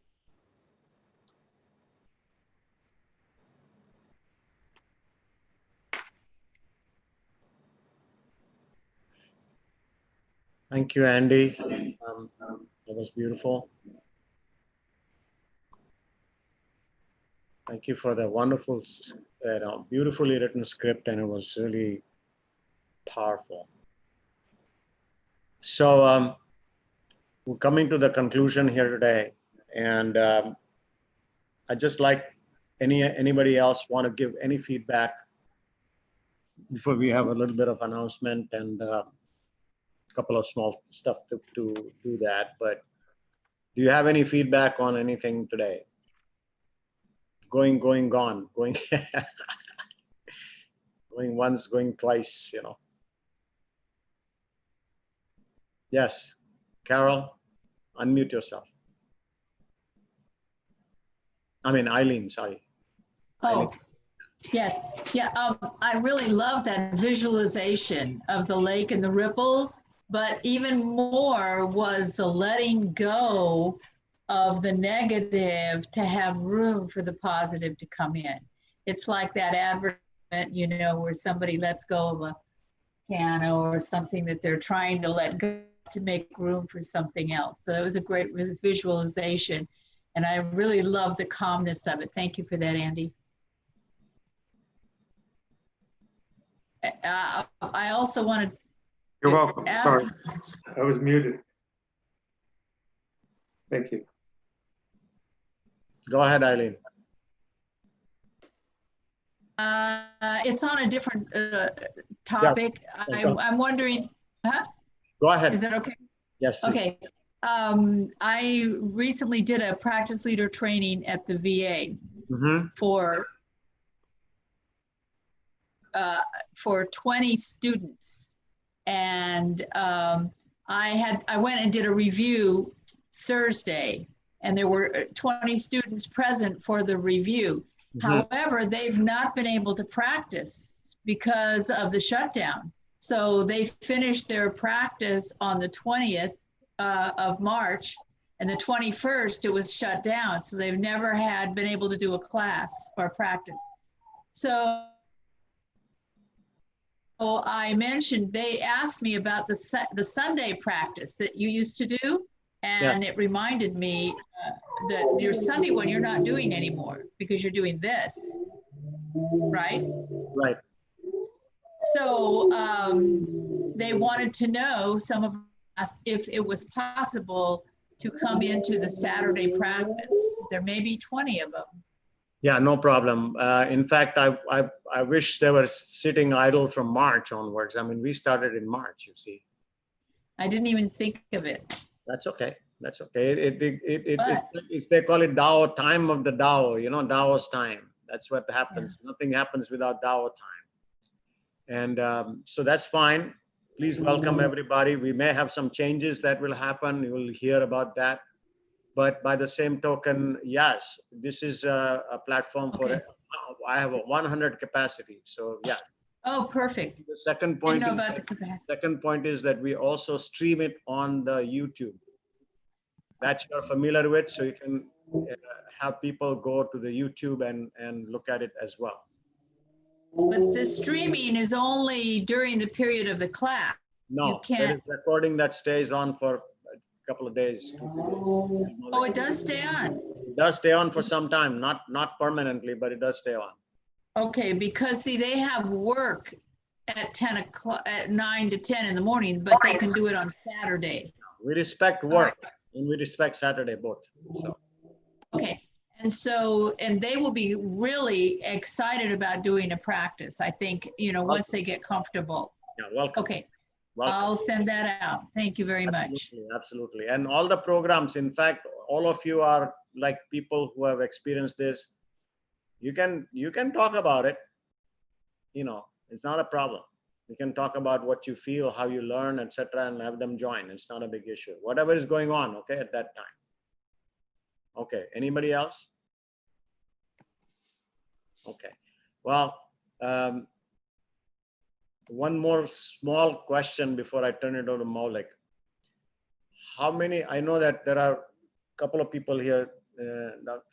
Thank you, Andy. That was beautiful. Thank you for the wonderful, beautifully written script, and it was really powerful. So we're coming to the conclusion here today, and I just like anybody else want to give any feedback before we have a little bit of announcement and a couple of small stuff to do that. But do you have any feedback on anything today? Going, gone, going, going once, going twice, you know. Yes, Carol, unmute yourself. I mean, Eileen, sorry. Oh, yes. Yeah, I really love that visualization of the lake and the ripples, but even more was the letting go of the negative to have room for the positive to come in. It's like that advertisement, you know, where somebody lets go of a piano or something that they're trying to let go to make room for something else. So it was a great visualization, and I really love the calmness of it. Thank you for that, Andy. I also wanted You're welcome. Sorry, I was muted. Thank you. Go ahead, Eileen. It's on a different topic. Yeah. I'm wondering, huh? Go ahead. Is that okay? Yes, please. Okay. I recently did a practice leader training at the VA for 20 students, and I went and did a review Thursday, and there were 20 students present for the review. However, they've not been able to practice because of the shutdown. So they finished their practice on the 20th of March, and the 21st it was shut down. So they've never been able to do a class or practice. So I mentioned, they asked me about the Sunday practice that you used to do. And it reminded me that your Sunday one you're not doing anymore because you're doing this, right? Right. So they wanted to know, some of us, if it was possible to come into the Saturday practice. There may be 20 of them. Yeah, no problem. In fact, I wish they were sitting idle from March onwards. I mean, we started in March, you see. I didn't even think of it. That's okay. That's okay. They call it Dao, time of the Dao, you know, Dao's time. That's what happens. Yeah. Nothing happens without Dao time. And so that's fine. Please welcome everybody. We may have some changes that will happen. You will hear about that. But by the same token, yes, this is a platform for it. I have a 100 capacity. So yeah. Oh, perfect. The second point, second point is that we also stream it on the YouTube. that you're familiar with, so you can have people go to the YouTube and look at it as well. But the streaming is only during the period of the class. No, there can't- is recording that stays on for a couple of days, 2, 3 days. Oh, it does stay on. It does stay on for some time, not permanently, but it does stay on. Okay, because see, they have work at 10 o'clock, at 9 to 10 in the morning, but they can do it on Saturday. We respect work and we respect Saturday both. So, Okay, and so, and they will be really excited about doing a practice, I think, you know, once they get comfortable. yeah, welcome. Okay, Welcome. I'll send that out. Thank you very much. Absolutely, absolutely. And all the programs, in fact, all of you are like people who have experienced this. You can talk about it. You know, it's not a problem. You can talk about what you feel, how you learn, etc., and have them join. It's not a big issue. Whatever is going on, okay, at that time. Okay, anybody else? Okay, well, one more small question before I turn it over to Maulik. How many, I know that there are a couple of people here,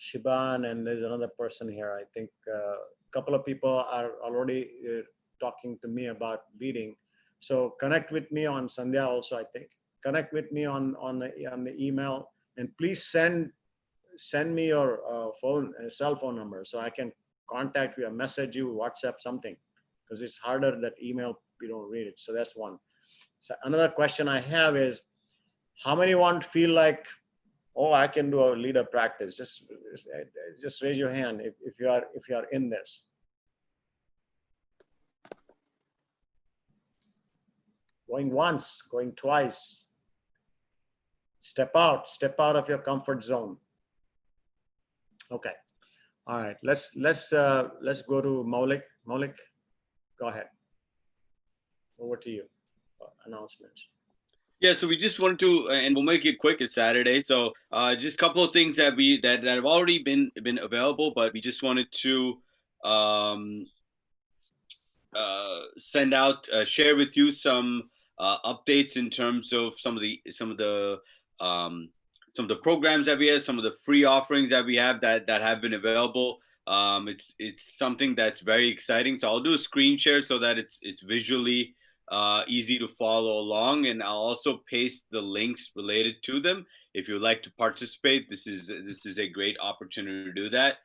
Shiban, and there's another person here. I think a couple of people are already talking to me about leading. So connect with me on Sandhya also, I think. Connect with me on the email, and please send me your cell phone number so I can contact you or message you, WhatsApp, something, because it's harder that email, we don't read it. So that's one. So another question I have is, how many feel like, oh, I can do a leader practice? Just raise your hand if you are in this. Going once, going twice. Step out of your comfort zone. Okay. All right. Let's go to Maulik. Maulik, go ahead. Over to you. Announcements. Yeah, so we just wanted to, and we'll make it quick. It's Saturday, so just a couple of things that have already been available, but we just wanted to send out, share with you some updates in terms of some of the programs that we have, some of the free offerings that we have that have been available. It's something that's very exciting. So I'll do a screen share so that it's visually easy to follow along, and I'll also paste the links related to them. If you'd like to participate, this is a great opportunity to do that.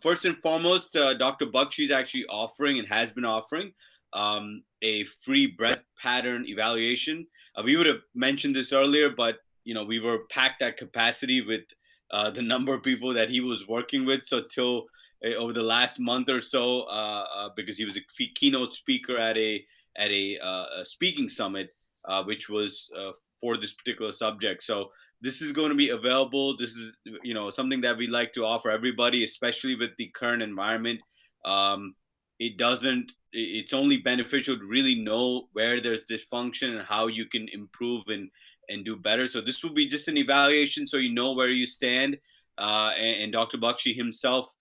First and foremost, Dr. Bakshi is actually offering and has been offering a free breath pattern evaluation. We would have mentioned this earlier, but we were packed at capacity with the number of people that he was working with. So till over the last month or so, because he was a keynote speaker at a speaking summit, which was for this particular subject. So this is going to be available. This is something that we like to offer everybody, especially with the current environment. It's only beneficial to really know where there's dysfunction and how you can improve and do better. So this will be just an evaluation, so you know where you stand. And Dr. Bakshi himself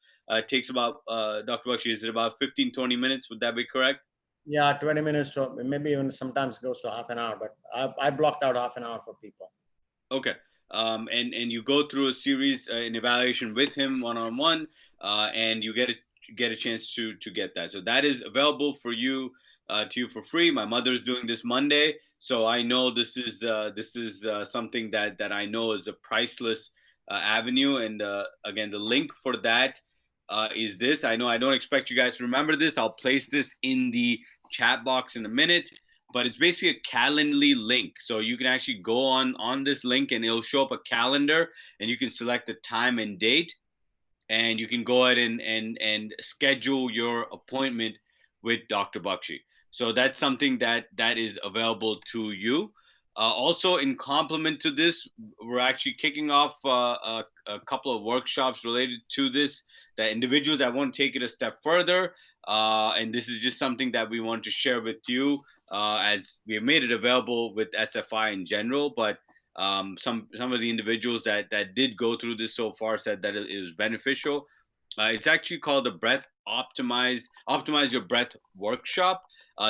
takes about, Dr. Bakshi, is it about 15-20 minutes? Would that be correct? Yeah, 20 minutes to maybe even sometimes goes to half an hour, but I blocked out half an hour for people. Okay. And you go through a series, an evaluation with him one-on-one, and you get a chance to get that. So that is available for you to you for free. My mother's doing this Monday, so I know this is something that I know is a priceless avenue. And again, the link for that is this. I know I don't expect you guys to remember this. I'll place this in the chat box in a minute, but it's basically a Calendly link. So you can actually go on this link and it'll show up a calendar, and you can select the time and date, and you can go ahead and schedule your appointment with Dr. Bakshi. So that's something that is available to you. Also, in complement to this, we're actually kicking off a couple of workshops related to this, that individuals that want to take it a step further. And this is just something that we want to share with you, as we have made it available with SFI in general. But some of the individuals that did go through this so far said that it was beneficial. It's actually called the Breath Optimize Your Breath Workshop.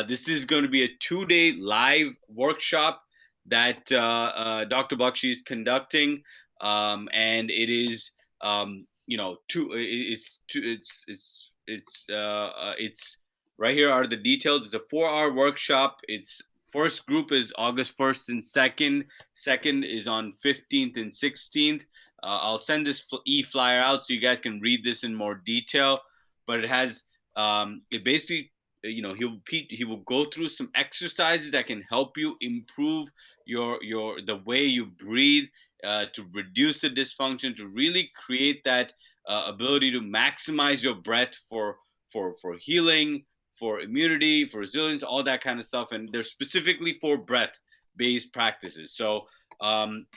This is going to be a 2-day live workshop that Dr. Bakshi is conducting and it is it's right here are the details. It's a 4-hour workshop. It's first group is August 1st and 2nd. Second is on 15th and 16th. I'll send this e-flyer out so you guys can read this in more detail. But it has it basically he will go through some exercises that can help you improve your the way you breathe, to reduce the dysfunction, to really create that ability to maximize your breath for healing, for immunity, for resilience, all that kind of stuff. And they're specifically for breath-based practices. So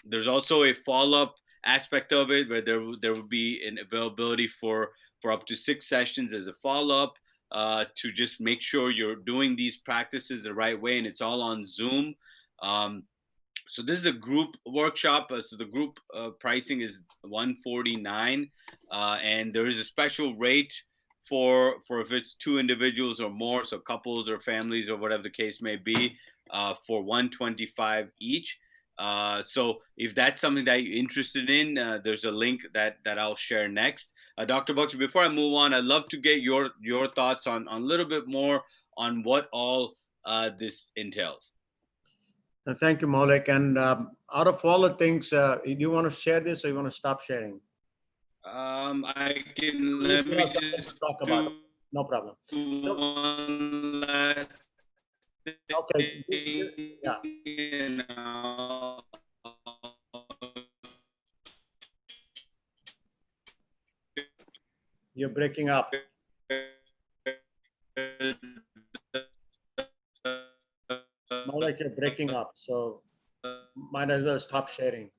there's also a follow-up aspect of it where there will be an availability for up to 6 sessions as a follow-up, to just make sure you're doing these practices the right way, and it's all on Zoom. So this is a group workshop. So the group pricing is $149, and there is a special rate for if it's 2 individuals or more, so couples or families or whatever the case may be, for $125 each. So if that's something that you're interested in, there's a link that I'll share next. Dr. Bakshi, before I move on, I'd love to get your thoughts on a little bit more on what all this entails. Thank you, Maulik. And out of all the things, do you want to share this or you want to stop sharing? I can let me just talk about it. No problem. One last Okay. Yeah. thing. You're breaking up. More like you're breaking up, so might as well stop sharing.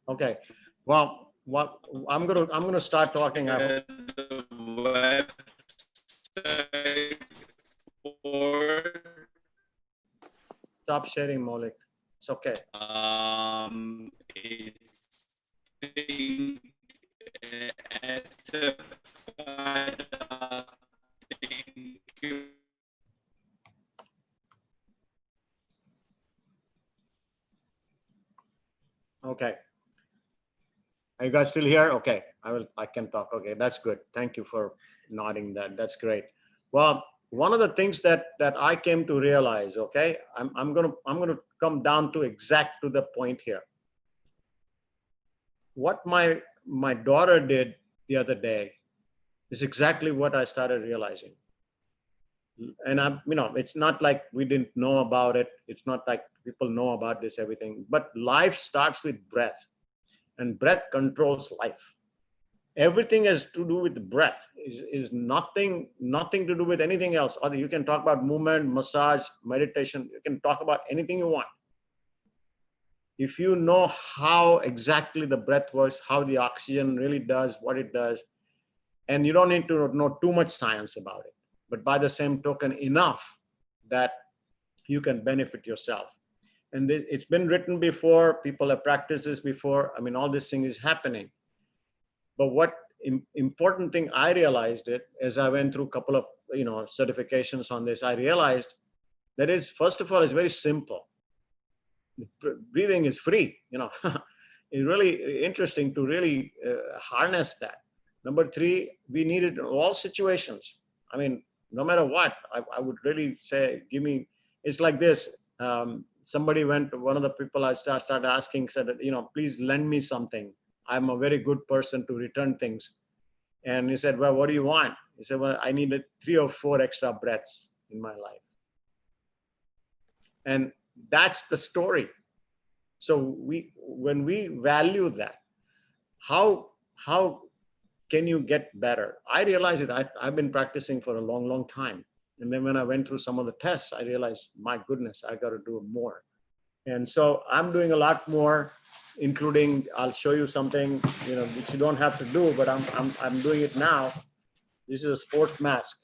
Okay. Well, what I'm gonna start talking. Stop sharing, Maulik. It's okay. Okay. Are you guys still here? Okay, I can talk. Okay, that's good. Thank you for nodding that. That's great. Well, one of the things that I came to realize, okay, I'm gonna come down to the point here. What my daughter did the other day is exactly what I started realizing. And it's not like we didn't know about it. It's not like people know about this, everything, but life starts with breath, and breath controls life. Everything has to do with the breath. Is nothing to do with anything else. Or you can talk about movement, massage, meditation. You can talk about anything you want. If you know how exactly the breath works, how the oxygen really does what it does, and you don't need to know too much science about it, but by the same token, enough that you can benefit yourself. And it's been written before, people have practiced this before. I mean, all this thing is happening. But what important thing I realized it as I went through a couple of certifications on this, I realized that is, first of all, it's very simple. Breathing is free. It's really interesting to really harness that. Number 3, we need it in all situations. I mean, no matter what, I would really say, it's like this. Somebody one of the people I started asking said, please lend me something. I'm a very good person to return things. And he said, well, what do you want? He said, well, I needed 3 or 4 extra breaths in my life. And that's the story. So when we value that, how can you get better? I realized it. I've been practicing for a long, long time. And then when I went through some of the tests, I realized, my goodness, I got to do more. And so I'm doing a lot more, including, I'll show you something, which you don't have to do, but I'm doing it now. This is a sports mask.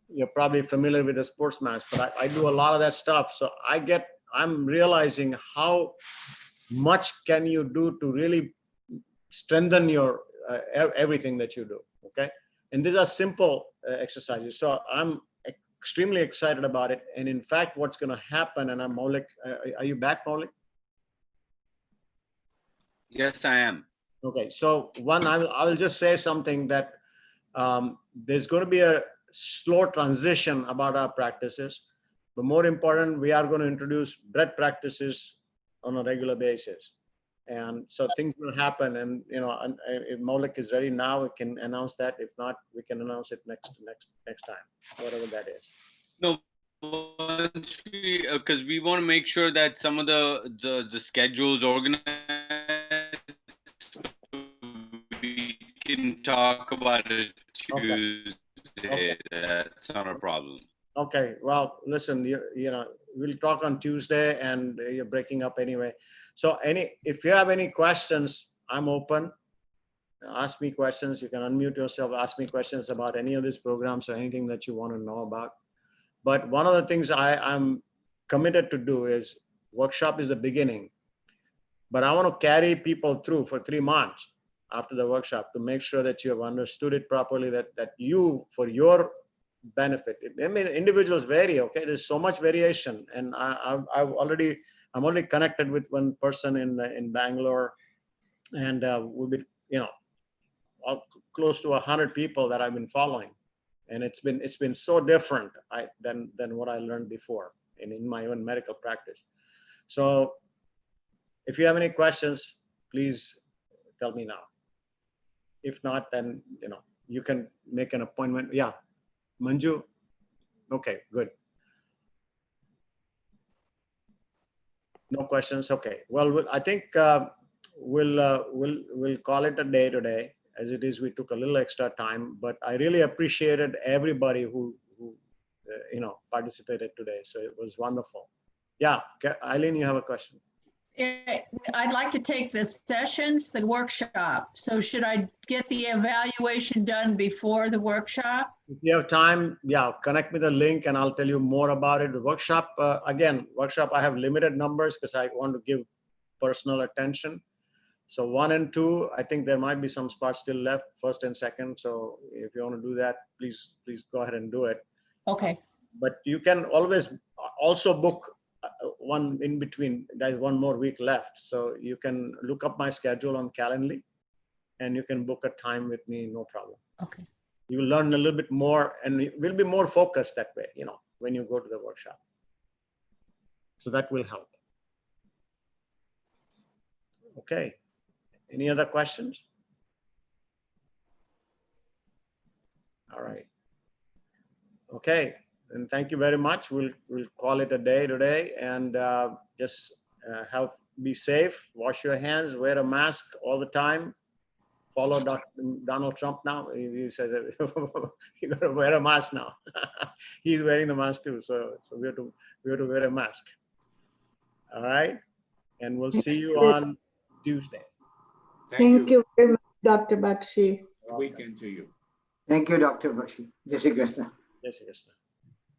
You're probably familiar with the sports mask, but I do a lot of that stuff. So I'm realizing how much can you do to really strengthen your everything that you do. Okay. And these are simple exercises. So I'm extremely excited about it. And in fact, what's going to happen, and I'm Maulik, are you back, Maulik? Yes, I am. Okay, so one, I'll just say something that there's going to be a slow transition about our practices, but more important, we are going to introduce breath practices on a regular basis. And so things will happen, and if Maulik is ready now, we can announce that. If not, we can announce it next time, whatever that is. No, because we want to make sure that some of the schedules organized. We can talk about it Tuesday. Okay. That's not a problem. Okay, well, listen, we'll talk on Tuesday, and you're breaking up anyway. So if you have any questions, I'm open. Ask me questions. You can unmute yourself, ask me questions about any of these programs or anything that you want to know about. But one of the things I'm committed to do is workshop is the beginning, but I want to carry people through for 3 months after the workshop to make sure that you have understood it properly, that you, for your benefit. I mean, individuals vary, okay? There's so much variation. And I'm already connected with one person in Bangalore, and we've been, close to 100 people that I've been following. And it's been so different than what I learned before in my own medical practice. So if you have any questions, please tell me now. If not, then you can make an appointment. Yeah, Manju. Okay, good. No questions. Okay. Well, I think we'll call it a day today. As it is, we took a little extra time, but I really appreciated everybody who participated today. So it was wonderful. Yeah, Eileen, you have a question. I'd like to take the sessions, the workshop. So should I get the evaluation done before the workshop? If you have time, yeah, connect me the link and I'll tell you more about it. The workshop, I have limited numbers because I want to give personal attention. So 1 and 2, I think there might be some spots still left, 1st and 2nd. So if you want to do that, please go ahead and do it. Okay. But you can always also book one in between. There's 1 more week left. So you can look up my schedule on Calendly and you can book a time with me, no problem. Okay. You will learn a little bit more and we'll be more focused that way, when you go to the workshop. So that will help. Okay. Any other questions? All right. Okay. And thank you very much. We'll call it a day today, and just be safe, wash your hands, wear a mask all the time. Follow Donald Trump now. He says you got to wear a mask now. He's wearing the mask too. So we have to wear a mask. All right. And we'll see you on Tuesday. Thank you very much, Dr. Bakshi. Good weekend to you. Thank you, Dr. Bakshi. Jai Shri Krishna. Jai Shri Krishna.